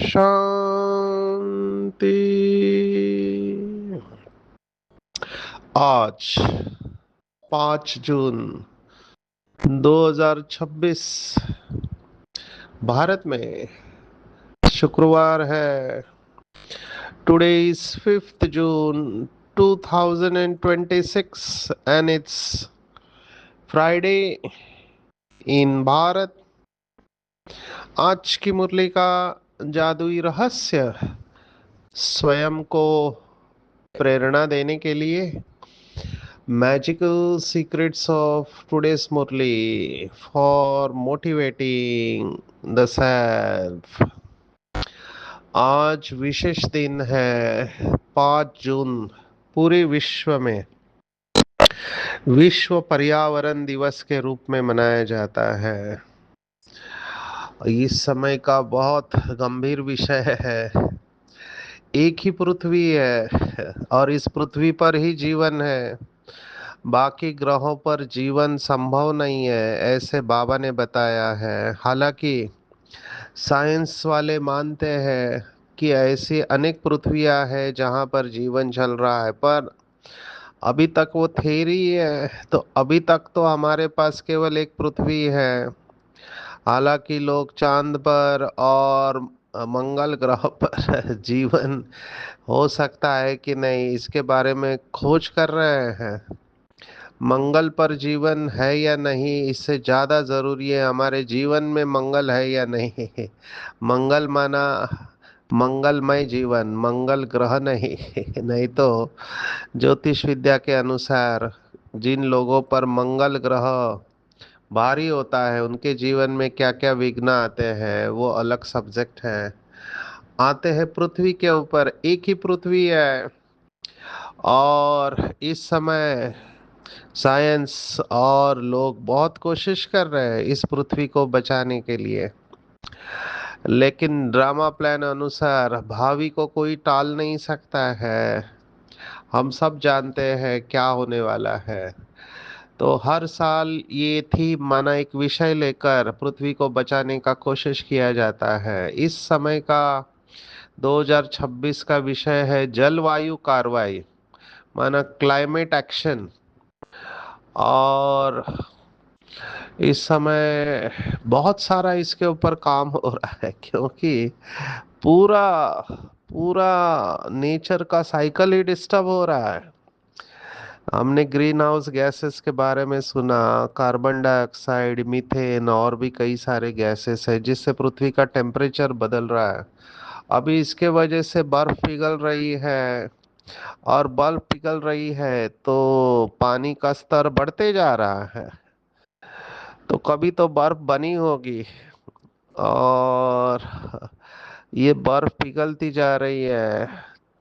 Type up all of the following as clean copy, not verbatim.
शांति। आज 5 जून 2026 भारत में शुक्रवार है। Today is 5th June 2026 and it's Friday in Bharat. आज की मुरली का जादुई रहस्य स्वयं को प्रेरणा देने के लिए magical secrets of today's Murli for motivating the self. आज विशेष दिन है 5 जून। पूरे विश्व में विश्व पर्यावरण दिवस के रूप में मनाया जाता है। इस समय का बहुत गंभीर विषय है। एक ही पृथ्वी है और इस पृथ्वी पर ही जीवन है। बाकी ग्रहों पर जीवन संभव नहीं है, ऐसे बाबा ने बताया है। हालांकि साइंस वाले मानते हैं कि ऐसी अनेक पृथ्वियां हैं जहां पर जीवन चल रहा है, पर अभी तक वो थ्योरी है। तो अभी तक तो हमारे पास केवल एक पृथ्वी है। हालांकि लोग चांद पर और मंगल ग्रह पर जीवन हो सकता है कि नहीं, इसके बारे में खोज कर रहे हैं। मंगल पर जीवन है या नहीं, इससे ज़्यादा ज़रूरी है हमारे जीवन में मंगल है या नहीं। मंगल माना मंगलमय जीवन, मंगल ग्रह नहीं। नहीं तो ज्योतिष विद्या के अनुसार जिन लोगों पर मंगल ग्रह भारी होता है उनके जीवन में क्या क्या विघ्न आते हैं वो अलग सब्जेक्ट है। आते हैं पृथ्वी के ऊपर। एक ही पृथ्वी है और इस समय साइंस और लोग बहुत कोशिश कर रहे हैं इस पृथ्वी को बचाने के लिए। लेकिन ड्रामा प्लान अनुसार भावी को कोई टाल नहीं सकता है। हम सब जानते हैं क्या होने वाला है। तो हर साल ये थीम माना एक विषय लेकर पृथ्वी को बचाने का कोशिश किया जाता है। इस समय का 2026 का विषय है जलवायु कार्रवाई, माना क्लाइमेट एक्शन। और इस समय बहुत सारा इसके ऊपर काम हो रहा है, क्योंकि पूरा पूरा नेचर का साइकिल ही डिस्टर्ब हो रहा है। हमने ग्रीन हाउस गैसेस के बारे में सुना, कार्बन डाइऑक्साइड, मीथेन और भी कई सारे गैसेस है जिससे पृथ्वी का टेम्परेचर बदल रहा है। अभी इसके वजह से बर्फ पिघल रही है और बर्फ पिघल रही है तो पानी का स्तर बढ़ते जा रहा है। तो कभी तो बर्फ बनी होगी और ये बर्फ पिघलती जा रही है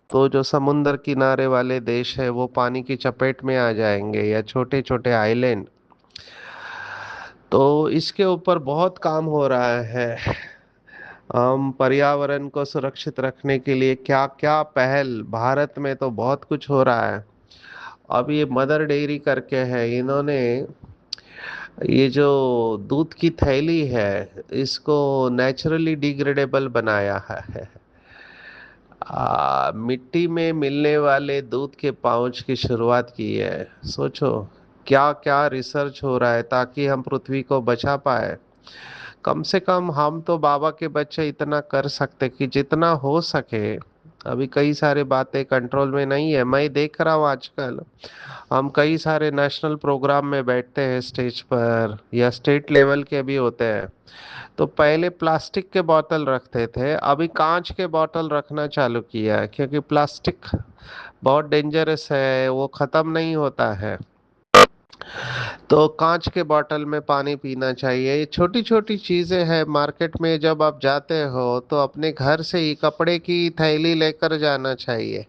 तो जो समुंदर किनारे वाले देश है वो पानी की चपेट में आ जाएंगे, या छोटे छोटे आइलैंड। तो इसके ऊपर बहुत काम हो रहा है। हम पर्यावरण को सुरक्षित रखने के लिए क्या क्या पहल, भारत में तो बहुत कुछ हो रहा है। अब ये मदर डेयरी करके है, इन्होंने ये जो दूध की थैली है इसको नेचुरली डिग्रेडेबल बनाया है। मिट्टी में मिलने वाले दूध के पाउच की शुरुआत की है। सोचो क्या क्या रिसर्च हो रहा है ताकि हम पृथ्वी को बचा पाए। कम से कम हम तो बाबा के बच्चे इतना कर सकते कि जितना हो सके। अभी कई सारे बातें कंट्रोल में नहीं है। मैं देख रहा हूँ आजकल हम कई सारे नेशनल प्रोग्राम में बैठते हैं स्टेज पर, या स्टेट लेवल के भी होते हैं। तो पहले प्लास्टिक के बोतल रखते थे, अभी कांच के बोतल रखना चालू किया है, क्योंकि प्लास्टिक बहुत डेंजरस है, वो ख़त्म नहीं होता है। तो कांच के बोतल में पानी पीना चाहिए। ये छोटी छोटी चीजें हैं। मार्केट में जब आप जाते हो तो अपने घर से ही कपड़े की थैली लेकर जाना चाहिए,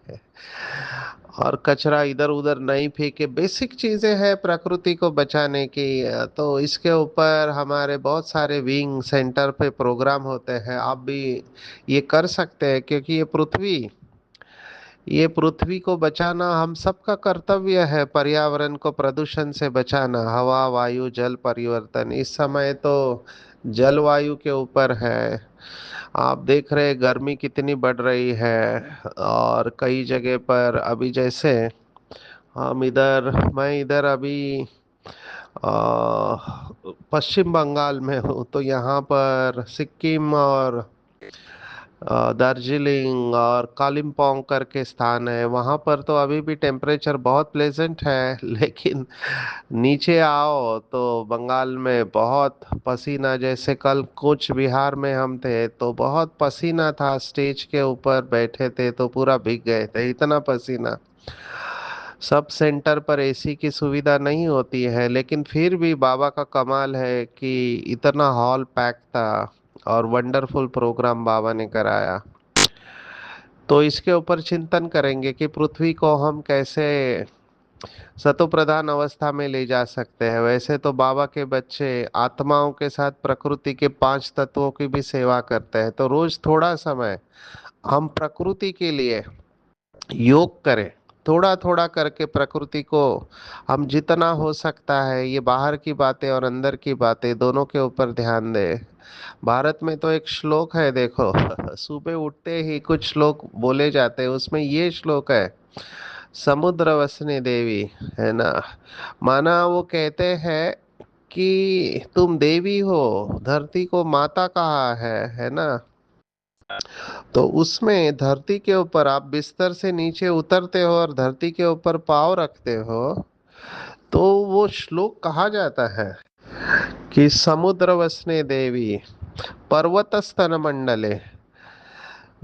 और कचरा इधर उधर नहीं फेंके। बेसिक चीजें हैं प्रकृति को बचाने की। तो इसके ऊपर हमारे बहुत सारे विंग सेंटर पे प्रोग्राम होते हैं। आप भी ये कर सकते हैं, क्योंकि ये पृथ्वी को बचाना हम सबका कर्तव्य है। पर्यावरण को प्रदूषण से बचाना, हवा वायु जल परिवर्तन, इस समय तो जलवायु के ऊपर है। आप देख रहे हैं गर्मी कितनी बढ़ रही है। और कई जगह पर अभी जैसे मैं इधर अभी पश्चिम बंगाल में हूँ, तो यहाँ पर सिक्किम और दार्जिलिंग और कालिम्पोंग करके स्थान है। वहाँ पर तो अभी भी टेम्परेचर बहुत प्लेजेंट है लेकिन नीचे आओ तो बंगाल में बहुत पसीना। जैसे कल कूच बिहार में हम थे तो बहुत पसीना था, स्टेज के ऊपर बैठे थे तो पूरा भीग गए थे, इतना पसीना। सब सेंटर पर एसी की सुविधा नहीं होती है, लेकिन फिर भी बाबा का कमाल है कि इतना हॉल पैक था और वंडरफुल प्रोग्राम बाबा ने कराया। तो इसके ऊपर चिंतन करेंगे कि पृथ्वी को हम कैसे सतोप्रधान अवस्था में ले जा सकते हैं। वैसे तो बाबा के बच्चे आत्माओं के साथ प्रकृति के 5 तत्वों की भी सेवा करते हैं। तो रोज थोड़ा समय हम प्रकृति के लिए योग करें। थोड़ा थोड़ा करके प्रकृति को हम जितना हो सकता है, ये बाहर की बातें और अंदर की बातें दोनों के ऊपर ध्यान दें। भारत में तो एक श्लोक है, देखो सुबह उठते ही कुछ श्लोक बोले जाते हैं, उसमें ये श्लोक है, समुद्र वसने देवी, है ना। माना वो कहते हैं कि तुम देवी हो, धरती को माता कहा है ना। तो उसमें धरती के ऊपर आप बिस्तर से नीचे उतरते हो और धरती के ऊपर पाँव रखते हो, तो वो श्लोक कहा जाता है कि समुद्र वसने देवी, पर्वत स्तन मंडले,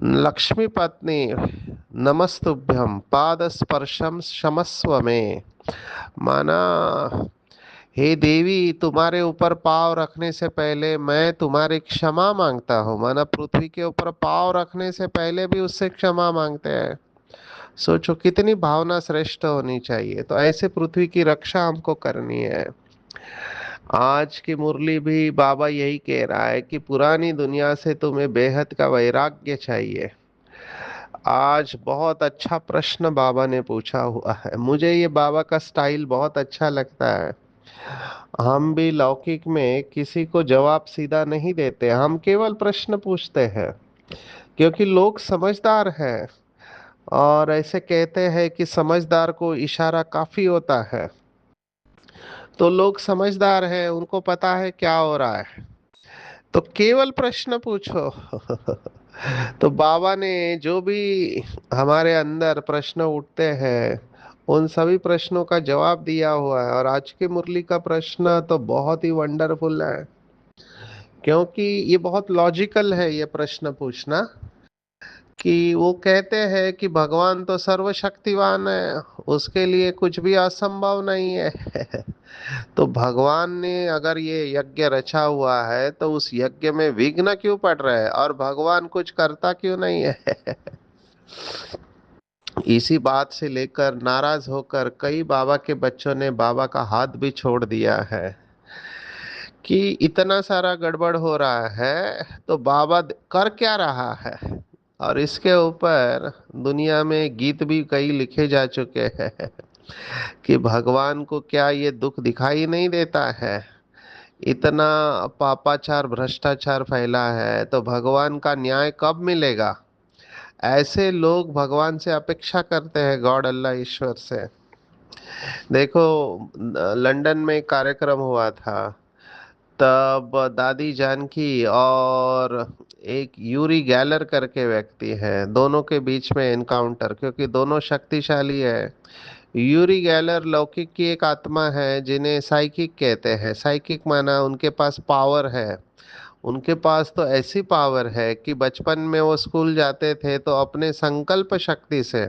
लक्ष्मी पत्नी, नमस्तुभ्यं पाद स्पर्शम क्षमस्व में। माना, हे देवी, तुम्हारे ऊपर पाँव रखने से पहले मैं तुम्हारी क्षमा मांगता हूँ। माना पृथ्वी के ऊपर पाँव रखने से पहले भी उससे क्षमा मांगते हैं। सोचो कितनी भावना श्रेष्ठ होनी चाहिए। तो ऐसे पृथ्वी की रक्षा हमको करनी है। आज की मुरली भी बाबा यही कह रहा है कि पुरानी दुनिया से तुम्हें बेहद का वैराग्य चाहिए। आज बहुत अच्छा प्रश्न बाबा ने पूछा हुआ है। मुझे ये बाबा का स्टाइल बहुत अच्छा लगता है। हम भी लौकिक में किसी को जवाब सीधा नहीं देते, हम केवल प्रश्न पूछते हैं, क्योंकि लोग समझदार हैं। और ऐसे कहते हैं कि समझदार को इशारा काफी होता है। तो लोग समझदार हैं, उनको पता है क्या हो रहा है, तो केवल प्रश्न पूछो तो बाबा ने जो भी हमारे अंदर प्रश्न उठते हैं, उन सभी प्रश्नों का जवाब दिया हुआ है। और आज की मुरली का प्रश्न तो बहुत ही वंडरफुल है, क्योंकि ये बहुत लॉजिकल है ये प्रश्न पूछना। कि वो कहते हैं कि भगवान तो सर्वशक्तिवान है, उसके लिए कुछ भी असंभव नहीं है तो भगवान ने अगर ये यज्ञ रचा हुआ है तो उस यज्ञ में विघ्न क्यों पड़ रहा है, और भगवान कुछ करता क्यों नहीं है इसी बात से लेकर नाराज होकर कई बाबा के बच्चों ने बाबा का हाथ भी छोड़ दिया है कि इतना सारा गड़बड़ हो रहा है तो बाबा कर क्या रहा है। और इसके ऊपर दुनिया में गीत भी कई लिखे जा चुके हैं कि भगवान को क्या ये दुख दिखाई नहीं देता है। इतना पापाचार भ्रष्टाचार फैला है तो भगवान का न्याय कब मिलेगा। ऐसे लोग भगवान से अपेक्षा करते हैं, गॉड अल्लाह ईश्वर से। देखो, लंदन में एक कार्यक्रम हुआ था, तब दादी जानकी और एक यूरी गैलर करके व्यक्ति है, दोनों के बीच में एनकाउंटर, क्योंकि दोनों शक्तिशाली है। यूरी गैलर लौकिक की एक आत्मा है जिन्हें साइकिक कहते हैं। साइकिक माना उनके पास पावर है। उनके पास तो ऐसी पावर है कि बचपन में वो स्कूल जाते थे तो अपने संकल्प शक्ति से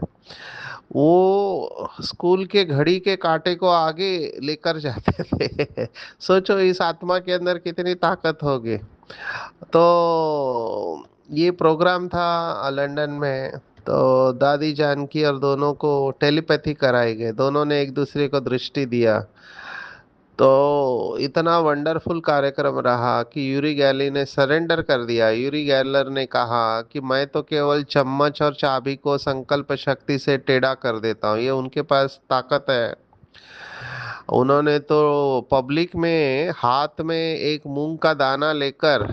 वो स्कूल के घड़ी के कांटे को आगे लेकर जाते थे। सोचो इस आत्मा के अंदर कितनी ताकत होगी। तो ये प्रोग्राम था लंदन में। तो दादी जानकी और दोनों को टेलीपैथी कराई गई, दोनों ने एक दूसरे को दृष्टि दिया। तो इतना वंडरफुल कार्यक्रम रहा कि यूरी गैली ने सरेंडर कर दिया। यूरी गैलर ने कहा कि मैं तो केवल चम्मच और चाबी को संकल्प शक्ति से टेढ़ा कर देता हूँ, ये उनके पास ताकत है। उन्होंने तो पब्लिक में हाथ में एक मूंग का दाना लेकर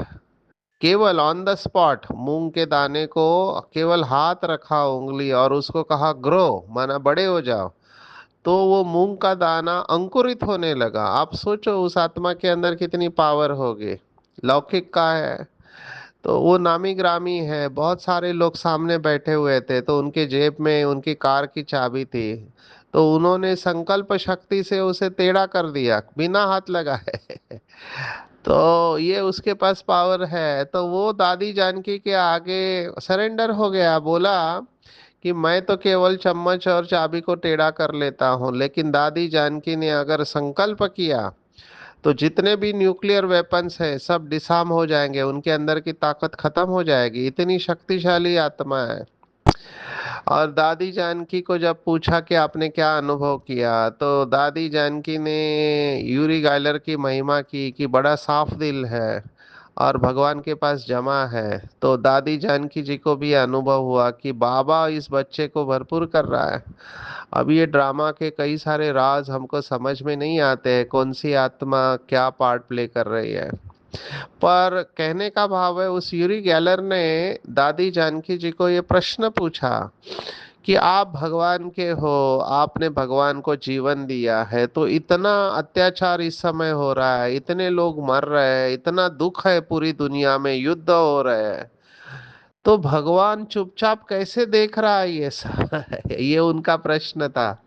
केवल ऑन द स्पॉट मूंग के दाने को केवल हाथ रखा उंगली और उसको कहा ग्रो, माना बड़े हो जाओ। तो वो मूंग का दाना अंकुरित होने लगा। आप सोचो उस आत्मा के अंदर कितनी पावर होगी। लौकिक का है। तो वो नामी ग्रामी है, बहुत सारे लोग सामने बैठे हुए थे, तो उनके जेब में उनकी कार की चाबी थी। तो उन्होंने संकल्प शक्ति से उसे टेढ़ा कर दिया बिना हाथ लगाए। तो ये उसके पास पावर है। तो वो दादी जानकी के आगे सरेंडर हो गया, बोला कि मैं तो केवल चम्मच और चाबी को टेढ़ा कर लेता हूँ, लेकिन दादी जानकी ने अगर संकल्प किया तो जितने भी न्यूक्लियर वेपन्स है सब डिसार्म हो जाएंगे, उनके अंदर की ताकत खत्म हो जाएगी। इतनी शक्तिशाली आत्मा है। और दादी जानकी को जब पूछा कि आपने क्या अनुभव किया, तो दादी जानकी ने यूरी गायलर की महिमा की कि बड़ा साफ दिल है और भगवान के पास जमा है। तो दादी जानकी जी को भी अनुभव हुआ कि बाबा इस बच्चे को भरपूर कर रहा है। अब ये ड्रामा के कई सारे राज हमको समझ में नहीं आते हैं, कौन सी आत्मा क्या पार्ट प्ले कर रही है। पर कहने का भाव है उस यूरी गैलर ने दादी जानकी जी को ये प्रश्न पूछा कि आप भगवान के हो, आपने भगवान को जीवन दिया है, तो इतना अत्याचार इस समय हो रहा है, इतने लोग मर रहे हैं, इतना दुख है, पूरी दुनिया में युद्ध हो रहे हैं, तो भगवान चुपचाप कैसे देख रहा है ये सब? ये उनका प्रश्न था।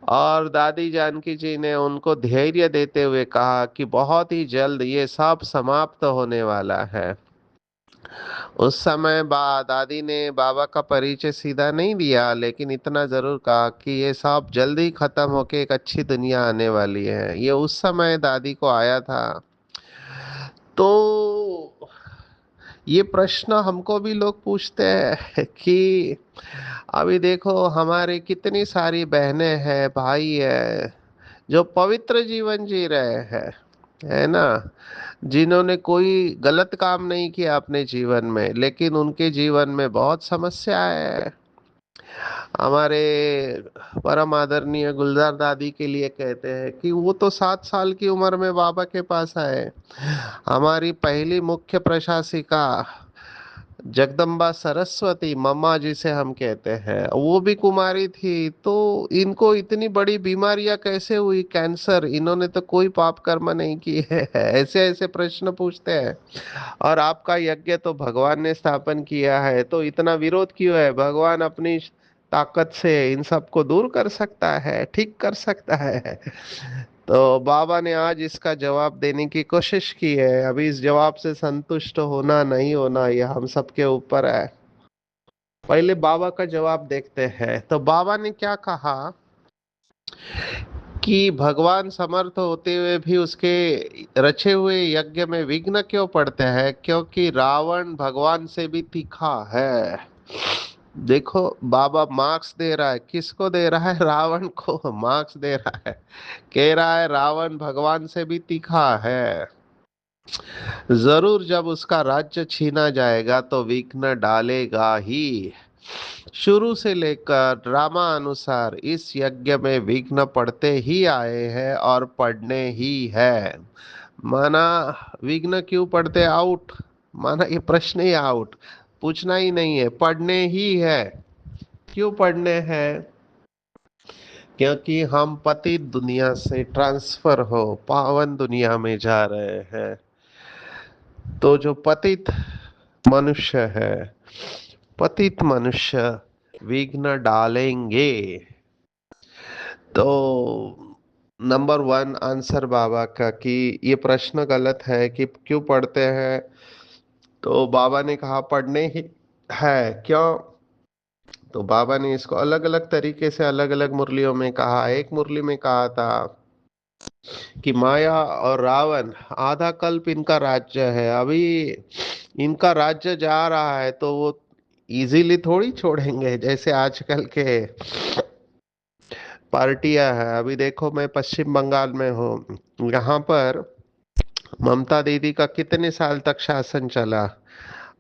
और दादी जानकी जी ने उनको धैर्य देते हुए कहा कि बहुत ही जल्द ये सब समाप्त होने वाला है। उस समय दादी ने बाबा का परिचय सीधा नहीं दिया, लेकिन इतना जरूर कहा कि ये सब जल्दी खत्म होके एक अच्छी दुनिया आने वाली है। ये उस समय दादी को आया था। तो ये प्रश्न हमको भी लोग पूछते हैं कि अभी देखो हमारी कितनी सारी बहनें हैं, भाई है, जो पवित्र जीवन जी रहे हैं, है ना, जिन्होंने कोई गलत काम नहीं किया अपने जीवन में, लेकिन उनके जीवन में बहुत समस्याएं हैं। हमारे परम आदरणीय गुलजार दादी के लिए कहते हैं कि वो तो 7 साल की उम्र में बाबा के पास आए। हमारी पहली मुख्य प्रशासिका जगदम्बा सरस्वती मम्मा जिसे हम कहते हैं, वो भी कुमारी थी। तो इनको इतनी बड़ी बीमारियां कैसे हुई, कैंसर, इन्होंने तो कोई पाप कर्म नहीं किए हैं। ऐसे ऐसे प्रश्न पूछते हैं। और आपका यज्ञ तो भगवान ने स्थापन किया है, तो इतना विरोध क्यों है? भगवान अपनी ताकत से इन सबको दूर कर सकता है, ठीक कर सकता है। तो बाबा ने आज इसका जवाब देने की कोशिश की है। अभी इस जवाब से संतुष्ट होना नहीं होना ये हम सबके ऊपर है। पहले बाबा का जवाब देखते हैं। तो बाबा ने क्या कहा कि भगवान समर्थ होते हुए भी उसके रचे हुए यज्ञ में विघ्न क्यों पड़ते हैं? क्योंकि रावण भगवान से भी तीखा है। देखो बाबा मार्क्स दे रहा है, किसको दे रहा है? रावण को मार्क्स दे रहा है। कह रहा है रावण भगवान से भी तीखा है। जरूर जब उसका राज्य छीना जाएगा तो विघ्न डालेगा ही। शुरू से लेकर ड्रामा अनुसार इस यज्ञ में विघ्न पड़ते ही आए हैं और पड़ने ही है। माना विघ्न क्यों पड़ते? आउट, माना ये प्रश्न ही आउट, पूछना ही नहीं है, पढ़ने ही है। क्यों पढ़ने हैं? क्योंकि हम पतित दुनिया से ट्रांसफर हो पावन दुनिया में जा रहे हैं। तो जो पतित मनुष्य है, पतित मनुष्य विघ्न डालेंगे। तो नंबर वन आंसर बाबा का कि ये प्रश्न गलत है कि क्यों पढ़ते हैं। तो बाबा ने कहा पढ़ने ही है। क्यों? तो बाबा ने इसको अलग अलग तरीके से अलग अलग मुरलियों में कहा। एक मुरली में कहा था कि माया और रावण आधा कल्प इनका राज्य है, अभी इनका राज्य जा रहा है तो वो इजीली थोड़ी छोड़ेंगे। जैसे आजकल के पार्टियां हैं, अभी देखो मैं पश्चिम बंगाल में हूँ, यहाँ पर ममता दीदी का कितने साल तक शासन चला।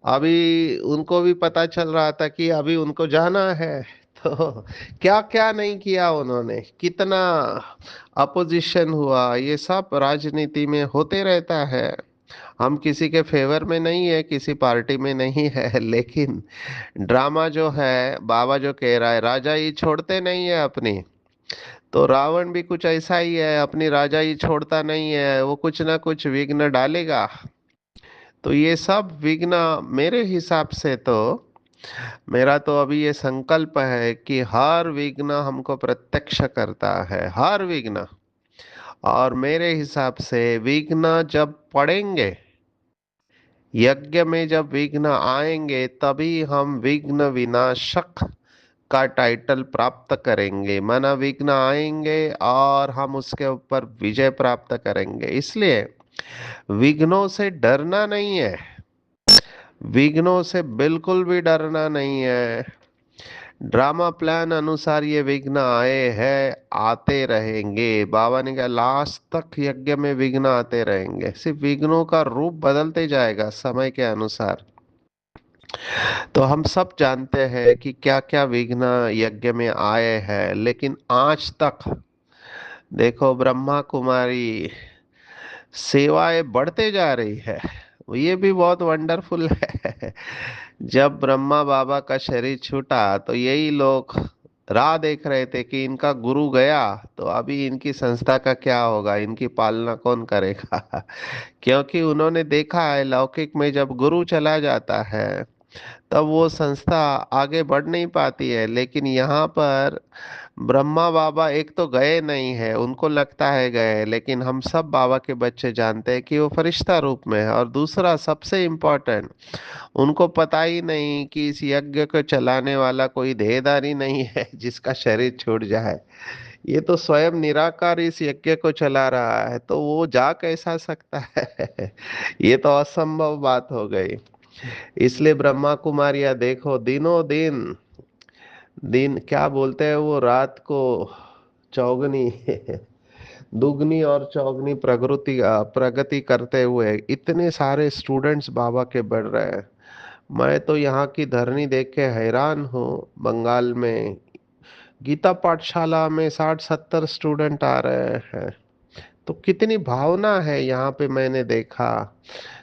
अभी उनको भी पता चल रहा था कि अभी उनको जाना है, तो क्या क्या नहीं किया उन्होंने, कितना अपोजिशन हुआ, ये सब राजनीति में होते रहता है। हम किसी के फेवर में नहीं है, किसी पार्टी में नहीं है, लेकिन ड्रामा जो है, बाबा जो कह रहा है राजा ही छोड़ते नहीं है अपनी, तो रावण भी कुछ ऐसा ही है, अपनी राजा ही छोड़ता नहीं है, वो कुछ ना कुछ विघ्न डालेगा। तो ये सब विघ्न, मेरे हिसाब से तो, मेरा तो अभी ये संकल्प है कि हर विघ्न हमको प्रत्यक्ष करता है, हर विघ्न। और मेरे हिसाब से विघ्न जब पड़ेंगे, यज्ञ में जब विघ्न आएंगे, तभी हम विघ्न विनाशक का टाइटल प्राप्त करेंगे। माना विघ्न आएंगे और हम उसके ऊपर विजय प्राप्त करेंगे। इसलिए विघ्नों से डरना नहीं है, विघ्नों से बिल्कुल भी डरना नहीं है। ड्रामा प्लान अनुसार ये विघ्न आए हैं, आते रहेंगे। बाबा ने कहा लास्ट तक यज्ञ में विघ्न आते रहेंगे, सिर्फ विघ्नों का रूप बदलते जाएगा समय के अनुसार। तो हम सब जानते हैं कि क्या क्या विघ्न यज्ञ में आए हैं, लेकिन आज तक देखो ब्रह्मा कुमारी सेवाएं बढ़ते जा रही है। ये भी बहुत वंडरफुल है। जब ब्रह्मा बाबा का शरीर छूटा तो यही लोग राह देख रहे थे कि इनका गुरु गया तो अभी इनकी संस्था का क्या होगा, इनकी पालना कौन करेगा। क्योंकि उन्होंने देखा है लौकिक में जब गुरु चला जाता है तब वो संस्था आगे बढ़ नहीं पाती है। लेकिन यहाँ पर ब्रह्मा बाबा एक तो गए नहीं है, उनको लगता है गए, लेकिन हम सब बाबा के बच्चे जानते हैं कि वो फरिश्ता रूप में है। और दूसरा सबसे इम्पोर्टेंट, उनको पता ही नहीं कि इस यज्ञ को चलाने वाला कोई देहधारी नहीं है जिसका शरीर छूट जाए। ये तो स्वयं निराकार इस यज्ञ को चला रहा है, तो वो जा कैसा सकता है। ये तो असंभव बात हो गई। इसलिए ब्रह्मा कुमारियां देखो दिनों दिन, दिन क्या बोलते हैं वो, रात को चौगनी दुगनी और चौगनी प्रगति करते हुए इतने सारे स्टूडेंट्स बाबा के बढ़ रहे हैं। मैं तो यहाँ की धरनी देख के हैरान हूँ। बंगाल में गीता पाठशाला में 60-70 स्टूडेंट आ रहे हैं, तो कितनी भावना है यहाँ पे। मैंने देखा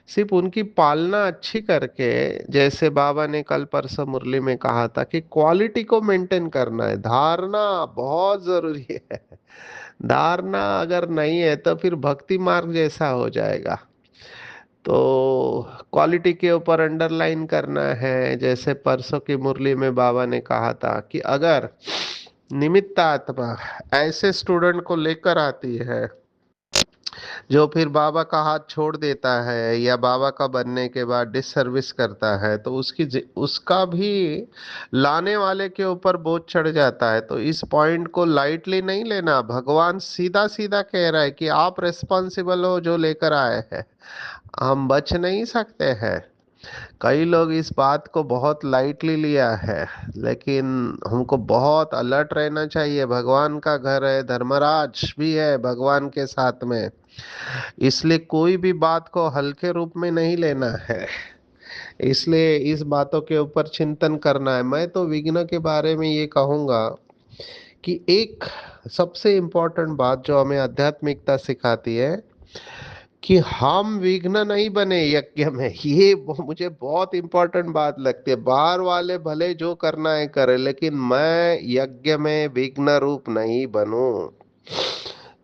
सिर्फ उनकी पालना अच्छी करके, जैसे बाबा ने कल परसों मुरली में कहा था कि क्वालिटी को मेंटेन करना है, धारणा बहुत जरूरी है। धारणा अगर नहीं है तो फिर भक्ति मार्ग जैसा हो जाएगा। तो क्वालिटी के ऊपर अंडरलाइन करना है। जैसे परसों की मुरली में बाबा ने कहा था कि अगर निमित्त आत्मा ऐसे स्टूडेंट को लेकर आती है जो फिर बाबा का हाथ छोड़ देता है या बाबा का बनने के बाद डिसर्विस करता है, तो उसका भी लाने वाले के ऊपर बोझ चढ़ जाता है। तो इस पॉइंट को लाइटली नहीं लेना। भगवान सीधा सीधा कह रहा है कि आप रिस्पॉन्सिबल हो जो लेकर आए हैं, हम बच नहीं सकते हैं। कई लोग इस बात को बहुत लाइटली लिया है, लेकिन हमको बहुत अलर्ट रहना चाहिए। भगवान का घर है, धर्मराज भी है भगवान के साथ में, इसलिए कोई भी बात को हल्के रूप में नहीं लेना है। इसलिए इस बातों के ऊपर चिंतन करना है। मैं तो विघ्न के बारे में ये कहूँगा कि एक सबसे इम्पोर्टेंट बात जो हमें आध्यात्मिकता सिखाती है कि हम विघ्न नहीं बने यज्ञ में। ये मुझे बहुत इंपॉर्टेंट बात लगती है। बाहर वाले भले जो करना है करे, लेकिन मैं यज्ञ में विघ्न रूप नहीं बनूं।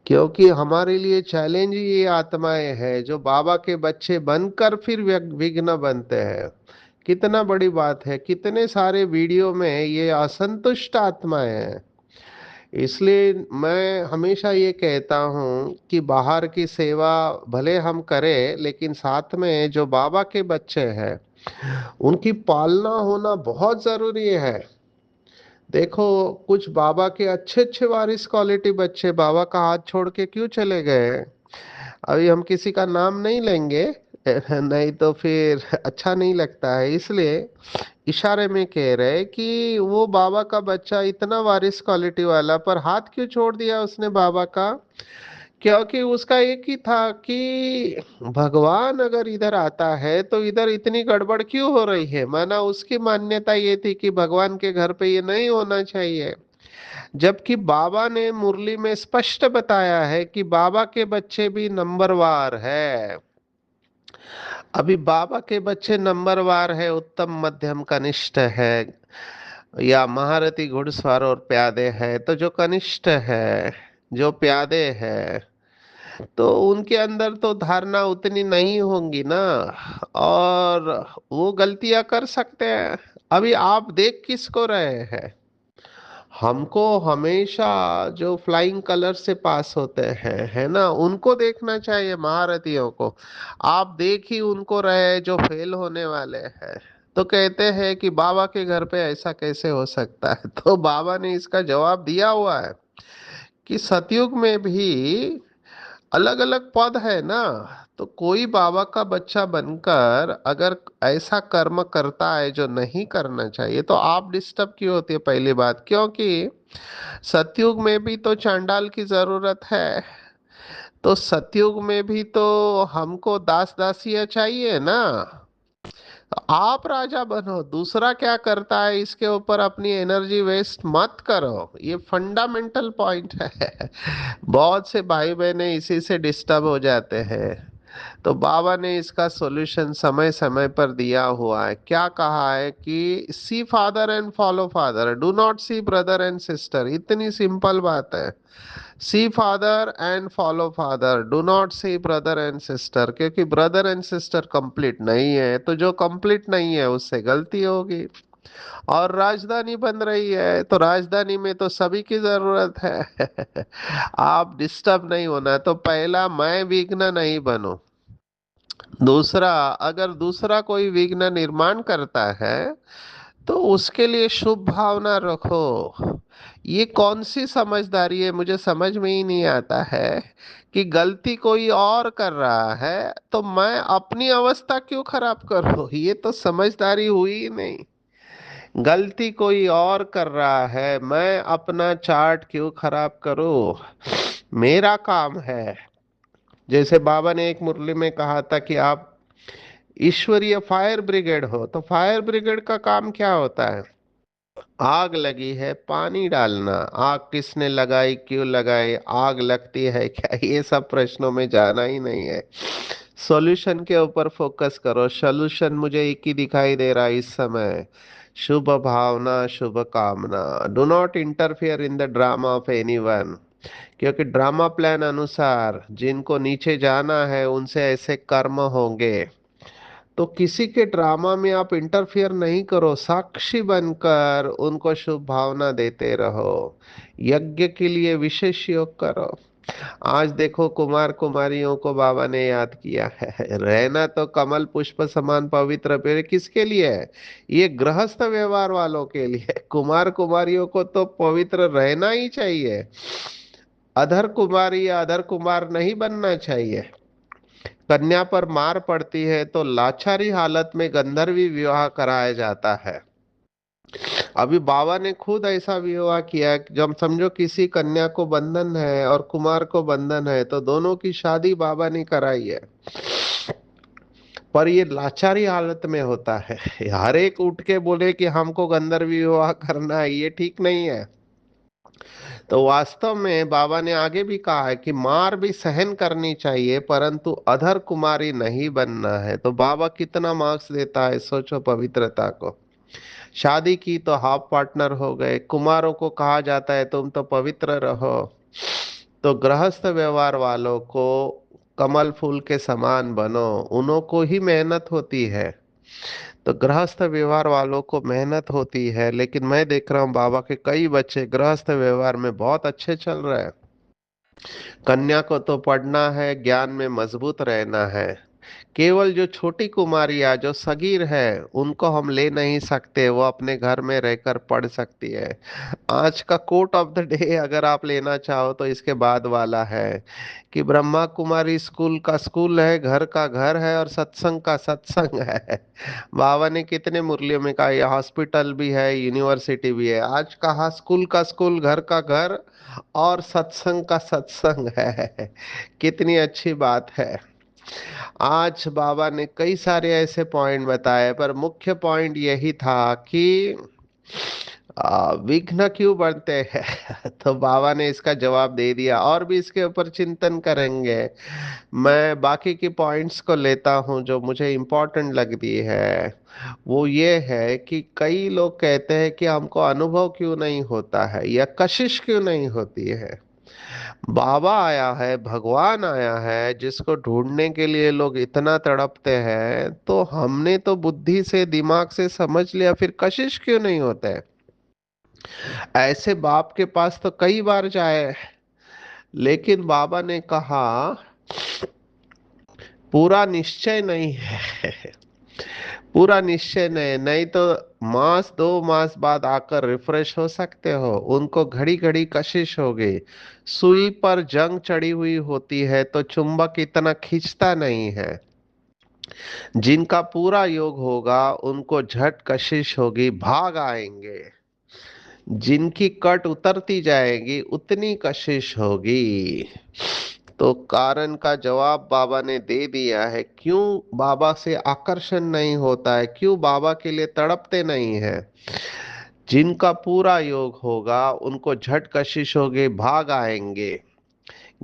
क्योंकि हमारे लिए चैलेंज ये आत्माएं हैं जो बाबा के बच्चे बनकर फिर विघ्न बनते हैं। कितना बड़ी बात है, कितने सारे वीडियो में ये असंतुष्ट आत्माएं हैं। इसलिए मैं हमेशा ये कहता हूँ कि बाहर की सेवा भले हम करें, लेकिन साथ में जो बाबा के बच्चे हैं उनकी पालना होना बहुत जरूरी है। देखो, कुछ बाबा के अच्छे अच्छे वारिस क्वालिटी बच्चे बाबा का हाथ छोड़ के क्यों चले गए। अभी हम किसी का नाम नहीं लेंगे, नहीं तो फिर अच्छा नहीं लगता है, इसलिए इशारे में कह रहे कि वो बाबा का बच्चा इतना वारिस क्वालिटी वाला, पर हाथ क्यों छोड़ दिया उसने बाबा का। क्योंकि उसका एक ही था कि भगवान अगर इधर आता है तो इधर इतनी गड़बड़ क्यों हो रही है। माना उसकी मान्यता ये थी कि भगवान के घर पे ये नहीं होना चाहिए, जबकि बाबा ने मुरली में स्पष्ट बताया है कि बाबा के बच्चे भी नंबरवार है। अभी बाबा के बच्चे नंबरवार है, उत्तम मध्यम कनिष्ठ है, या महारथी घुड़सवार और प्यादे है। तो जो कनिष्ठ है, जो प्यादे है, तो उनके अंदर तो धारणा उतनी नहीं होंगी ना, और वो गलतियां कर सकते हैं। अभी आप देख किसको रहे हैं। हमको हमेशा जो फ्लाइंग कलर से पास होते हैं, है ना, उनको देखना चाहिए, महारथियों को। आप देख ही उनको रहे जो फेल होने वाले हैं। तो कहते हैं कि बाबा के घर पे ऐसा कैसे हो सकता है। तो बाबा ने इसका जवाब दिया हुआ है कि सतयुग में भी अलग अलग पद है ना। तो कोई बाबा का बच्चा बनकर अगर ऐसा कर्म करता है जो नहीं करना चाहिए, तो आप डिस्टर्ब क्यों होती है, पहली बात। क्योंकि सतयुग में भी तो चांडाल की जरूरत है। तो सतयुग में भी तो हमको दास दासियां चाहिए ना। तो आप राजा बनो, दूसरा क्या करता है इसके ऊपर अपनी एनर्जी वेस्ट मत करो। ये फंडामेंटल पॉइंट है। बहुत से भाई बहने इसी से डिस्टर्ब हो जाते हैं। तो बाबा ने इसका सॉल्यूशन समय समय पर दिया हुआ है। क्या कहा है कि see father and follow father, do not see brother and sister. इतनी सिंपल बात है। See father and follow father, do not see brother and sister. क्योंकि ब्रदर एंड सिस्टर कंप्लीट नहीं है, तो जो कंप्लीट नहीं है उससे गलती होगी। और राजधानी बन रही है, तो राजधानी में तो सभी की जरूरत है। आप डिस्टर्ब नहीं होना। तो पहला, मैं विघ्न नहीं बनूं। दूसरा, अगर दूसरा कोई विघ्न निर्माण करता है तो उसके लिए शुभ भावना रखो। ये कौन सी समझदारी है, मुझे समझ में ही नहीं आता है कि गलती कोई और कर रहा है तो मैं अपनी अवस्था क्यों खराब करूं। ये तो समझदारी हुई ही नहीं। गलती कोई और कर रहा है, मैं अपना चार्ट क्यों खराब करूं। मेरा काम है। जैसे बाबा ने एक मुरली में कहा था कि आप ईश्वरीय फायर ब्रिगेड हो। तो फायर ब्रिगेड का काम क्या होता है। आग लगी है, पानी डालना। आग किसने लगाई, क्यों लगाई, आग लगती है क्या, ये सब प्रश्नों में जाना ही नहीं है। सॉल्यूशन के ऊपर फोकस करो। सॉल्यूशन मुझे एक ही दिखाई दे रहा है इस समय। शुभ भावना, शुभ कामना। Do not interfere in the drama of anyone. क्योंकि ड्रामा प्लान अनुसार जिनको नीचे जाना है उनसे ऐसे कर्म होंगे। तो किसी के ड्रामा में आप इंटरफियर नहीं करो, साक्षी बनकर उनको शुभ भावना देते रहो। यज्ञ के लिए विशेष योग करो। आज देखो, कुमार कुमारियों को बाबा ने याद किया है। रहना तो कमल पुष्प समान पवित्र पेड़ किसके लिए है। ये गृहस्थ व्यवहार वालों के लिए। कुमार कुमारियों को तो पवित्र रहना ही चाहिए। अधर कुमारी या अधर कुमार नहीं बनना चाहिए। कन्या पर मार पड़ती है तो लाचारी हालत में गंधर्वी विवाह कराया जाता है। अभी बाबा ने खुद ऐसा विवाह किया कि जब समझो किसी कन्या को बंधन है और कुमार को बंधन है, तो दोनों की शादी बाबा ने कराई है। पर ये लाचारी हालत में होता है। हर एक उठ के बोले कि हमको गंधर्व विवाह करना है, ये ठीक नहीं है। तो वास्तव में बाबा ने आगे भी कहा है कि मार भी सहन करनी चाहिए, परंतु अधर कुमारी नहीं बनना है। तो बाबा कितना मार्क्स देता है, सोचो पवित्रता को। शादी की तो हाफ पार्टनर हो गए। कुमारों को कहा जाता है तुम तो पवित्र रहो। तो गृहस्थ व्यवहार वालों को कमल फूल के समान बनो, उन्हों को ही मेहनत होती है। तो गृहस्थ व्यवहार वालों को मेहनत होती है, लेकिन मैं देख रहा हूँ बाबा के कई बच्चे गृहस्थ व्यवहार में बहुत अच्छे चल रहे हैं। कन्या को तो पढ़ना है, ज्ञान में मजबूत रहना है। केवल जो छोटी कुमारियां जो सगीर है उनको हम ले नहीं सकते, वो अपने घर में रहकर पढ़ सकती है। आज का कोट ऑफ द डे अगर आप लेना चाहो तो इसके बाद वाला है कि ब्रह्मा कुमारी स्कूल का स्कूल है, घर का घर है और सत्संग का सत्संग है। बाबा ने कितने मुरलियों में कहा, ये हॉस्पिटल भी है, यूनिवर्सिटी भी है। आज कहा स्कूल का स्कूल, घर का घर और सत्संग का सत्संग है। कितनी अच्छी बात है। आज बाबा ने कई सारे ऐसे पॉइंट बताए, पर मुख्य पॉइंट यही था कि विघ्न क्यों बनते हैं। तो बाबा ने इसका जवाब दे दिया, और भी इसके ऊपर चिंतन करेंगे। मैं बाकी की पॉइंट्स को लेता हूं जो मुझे इम्पोर्टेंट लगती है। वो ये है कि कई लोग कहते हैं कि हमको अनुभव क्यों नहीं होता है या कशिश क्यों नहीं होती है। बाबा आया है, भगवान आया है, जिसको ढूंढने के लिए लोग इतना तड़पते हैं, तो हमने तो बुद्धि से दिमाग से समझ लिया, फिर कशिश क्यों नहीं होता है। ऐसे बाप के पास तो कई बार जाए, लेकिन बाबा ने कहा पूरा निश्चय नहीं है। पूरा निश्चय नहीं, नहीं तो मास 2 मास बाद आकर रिफ्रेश हो सकते हो। उनको घड़ी घड़ी कशिश हो गई। सुई पर जंग चढ़ी हुई होती है तो चुंबक इतना खींचता नहीं है। जिनका पूरा योग होगा उनको झट कशिश होगी, भाग आएंगे। जिनकी कट उतरती जाएगी उतनी कशिश होगी। तो कारण का जवाब बाबा ने दे दिया है, क्यों बाबा से आकर्षण नहीं होता है, क्यों बाबा के लिए तड़पते नहीं है। जिनका पूरा योग होगा उनको झट कशिश होगी, भाग आएंगे।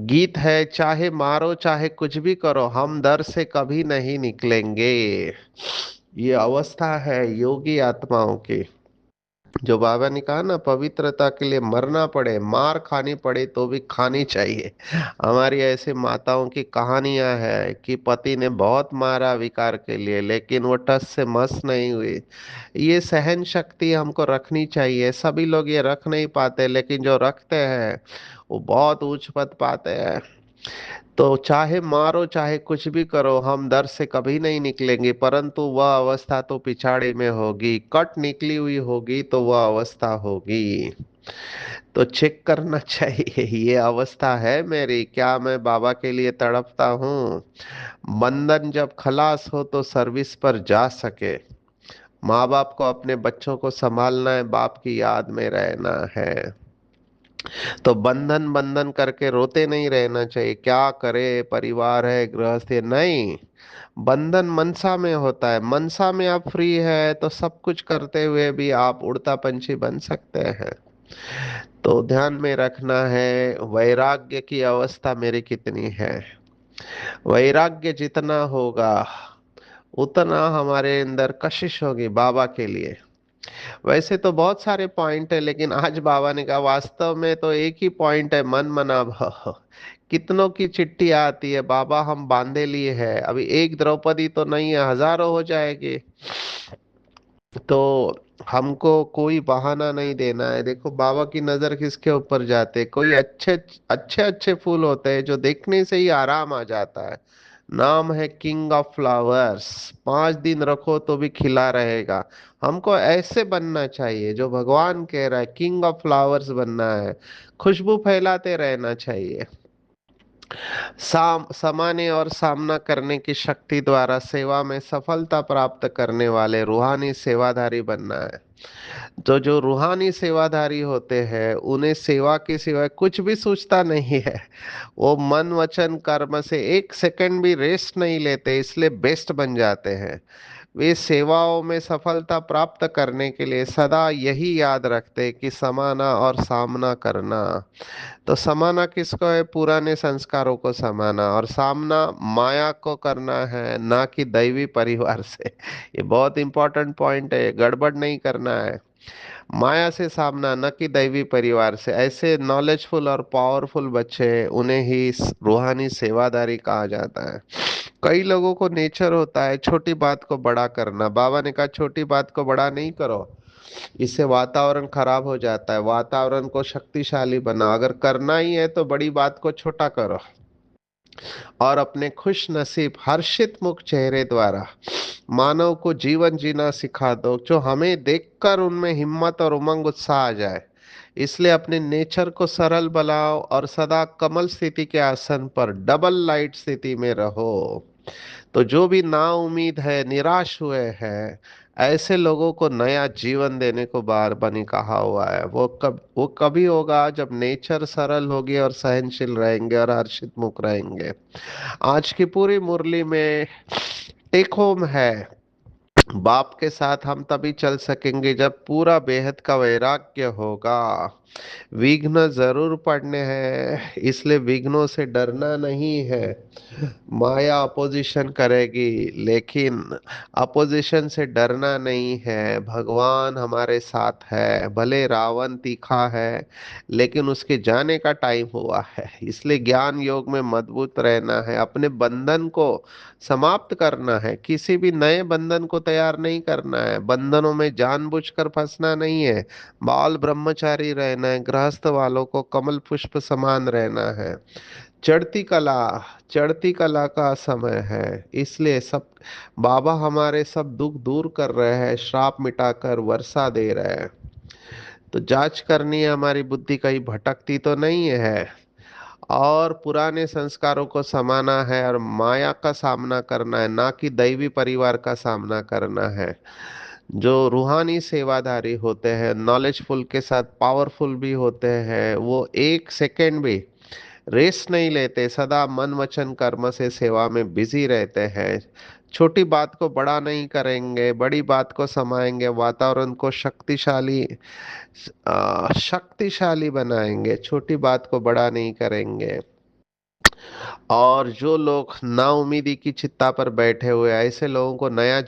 गीत है, चाहे मारो चाहे कुछ भी करो, हम दर से कभी नहीं निकलेंगे। ये अवस्था है योगी आत्माओं की। जो बाबा ने कहा ना, पवित्रता के लिए मरना पड़े, मार खानी पड़े तो भी खानी चाहिए। हमारी ऐसे माताओं की कहानियां है कि पति ने बहुत मारा विकार के लिए, लेकिन वो टस से मस नहीं हुई। ये सहन शक्ति हमको रखनी चाहिए। सभी लोग ये रख नहीं पाते, लेकिन जो रखते हैं वो बहुत ऊंच पद पाते हैं। तो चाहे मारो चाहे कुछ भी करो, हम दर से कभी नहीं निकलेंगे, परंतु वह अवस्था तो पिछाड़ी में होगी, कट निकली हुई होगी तो वह अवस्था होगी। तो चेक करना चाहिए, ये अवस्था है मेरी, क्या मैं बाबा के लिए तड़पता हूँ। बंधन जब खलास हो तो सर्विस पर जा सके। माँ बाप को अपने बच्चों को संभालना है, बाप की याद में रहना है। तो बंधन बंधन करके रोते नहीं रहना चाहिए, क्या करे परिवार है गृहस्थ है, नहीं। बंधन मनसा में होता है। मनसा में आप फ्री है तो सब कुछ करते हुए भी आप उड़ता पंछी बन सकते हैं। तो ध्यान में रखना है वैराग्य की अवस्था मेरी कितनी है। वैराग्य जितना होगा उतना हमारे अंदर कशिश होगी बाबा के लिए। वैसे तो बहुत सारे पॉइंट है, लेकिन आज बाबा ने कहा वास्तव में तो एक ही पॉइंट है, मन मना भाव। कितनों की चिट्ठी आती है, बाबा हम बांधे लिए है, अभी एक द्रौपदी तो नहीं है, हजारों हो जाएगी। तो हमको कोई बहाना नहीं देना है। देखो बाबा की नजर किसके ऊपर जाते, कोई अच्छे अच्छे अच्छे फूल होते हैं जो देखने से ही आराम आ जाता है। नाम है किंग ऑफ फ्लावर्स, 5 दिन रखो तो भी खिला रहेगा। हमको ऐसे बनना चाहिए, जो भगवान कह रहा है किंग ऑफ फ्लावर्स बनना है। खुशबू फैलाते रहना चाहिए। समाने और सामना करने की शक्ति द्वारा सेवा में सफलता प्राप्त करने वाले रूहानी सेवाधारी बनना है। तो जो रूहानी सेवाधारी होते हैं उन्हें सेवा के सिवाय कुछ भी सूझता नहीं है। वो मन वचन कर्म से एक सेकंड भी रेस्ट नहीं लेते, इसलिए बेस्ट बन जाते हैं। वे सेवाओं में सफलता प्राप्त करने के लिए सदा यही याद रखते कि समाना और सामना करना। तो समाना किसको है, पुराने संस्कारों को समाना, और सामना माया को करना है, ना कि दैवी परिवार से। ये बहुत इंपॉर्टेंट पॉइंट है, गड़बड़ नहीं करना है। माया से सामना, न कि दैवी परिवार से। ऐसे नॉलेजफुल और पावरफुल बच्चे, उन्हें ही रूहानी सेवादारी कहा जाता है। कई लोगों को नेचर होता है छोटी बात को बड़ा करना। बाबा ने कहा छोटी बात को बड़ा नहीं करो, इससे वातावरण खराब हो जाता है। वातावरण को शक्तिशाली बनाओ, अगर करना ही है तो बड़ी बात को छोटा करो। और अपने खुश नसीब हर्षित मुख चेहरे द्वारा मानव को जीवन जीना सिखा दो, जो हमें देखकर उनमें हिम्मत और उमंग उत्साह आ जाए। इसलिए अपने नेचर को सरल बनाओ और सदा कमल स्थिति के आसन पर डबल लाइट स्थिति में रहो। तो जो भी ना उम्मीद है, निराश हुए हैं, ऐसे लोगों को नया जीवन देने को बार बानी कहा हुआ है। वो कभी होगा जब नेचर सरल होगी और सहनशील रहेंगे और हर्षित मुख रहेंगे। आज की पूरी मुरली में टेक होम है, बाप के साथ हम तभी चल सकेंगे जब पूरा बेहद का वैराग्य होगा। विघ्न जरूर पड़ने हैं, इसलिए विघ्नों से डरना नहीं है। माया अपोजिशन करेगी, लेकिन अपोजिशन से डरना नहीं है। भगवान हमारे साथ है, भले रावण तीखा है, लेकिन उसके जाने का टाइम हुआ है। इसलिए ज्ञान योग में मजबूत रहना है, अपने बंधन को समाप्त करना है, किसी भी नए बंधन को तैयार नहीं करना है, बंधनों में जानबूझकर फंसना नहीं है। बाल ब्रह्मचारी रहना है, गृहस्थ वालों को कमल पुष्प समान रहना है। चढ़ती कला, चढ़ती कला का समय है, इसलिए सब बाबा हमारे सब दुख दूर कर रहे हैं, श्राप मिटाकर वर्षा दे रहे हैं। तो जांच करनी है हमारी बुद्धि कहीं भटकती तो नहीं है, और पुराने संस्कारों को समाना है और माया का सामना करना है, ना कि दैवी परिवार का सामना करना है। जो रूहानी सेवादारी होते हैं, नॉलेजफुल के साथ पावरफुल भी होते हैं, वो एक सेकेंड भी रेस्ट नहीं लेते, सदा मन वचन कर्म से सेवा में बिजी रहते हैं। छोटी बात को बड़ा नहीं करेंगे, बड़ी बात को समाएंगे, वातावरण को शक्तिशाली बनाएंगे, छोटी बात को बड़ा नहीं करेंगे। और जो लोग ना उम्मीदी की चित्ता पर बैठे हुए हैं, ऐसे लोगों को नया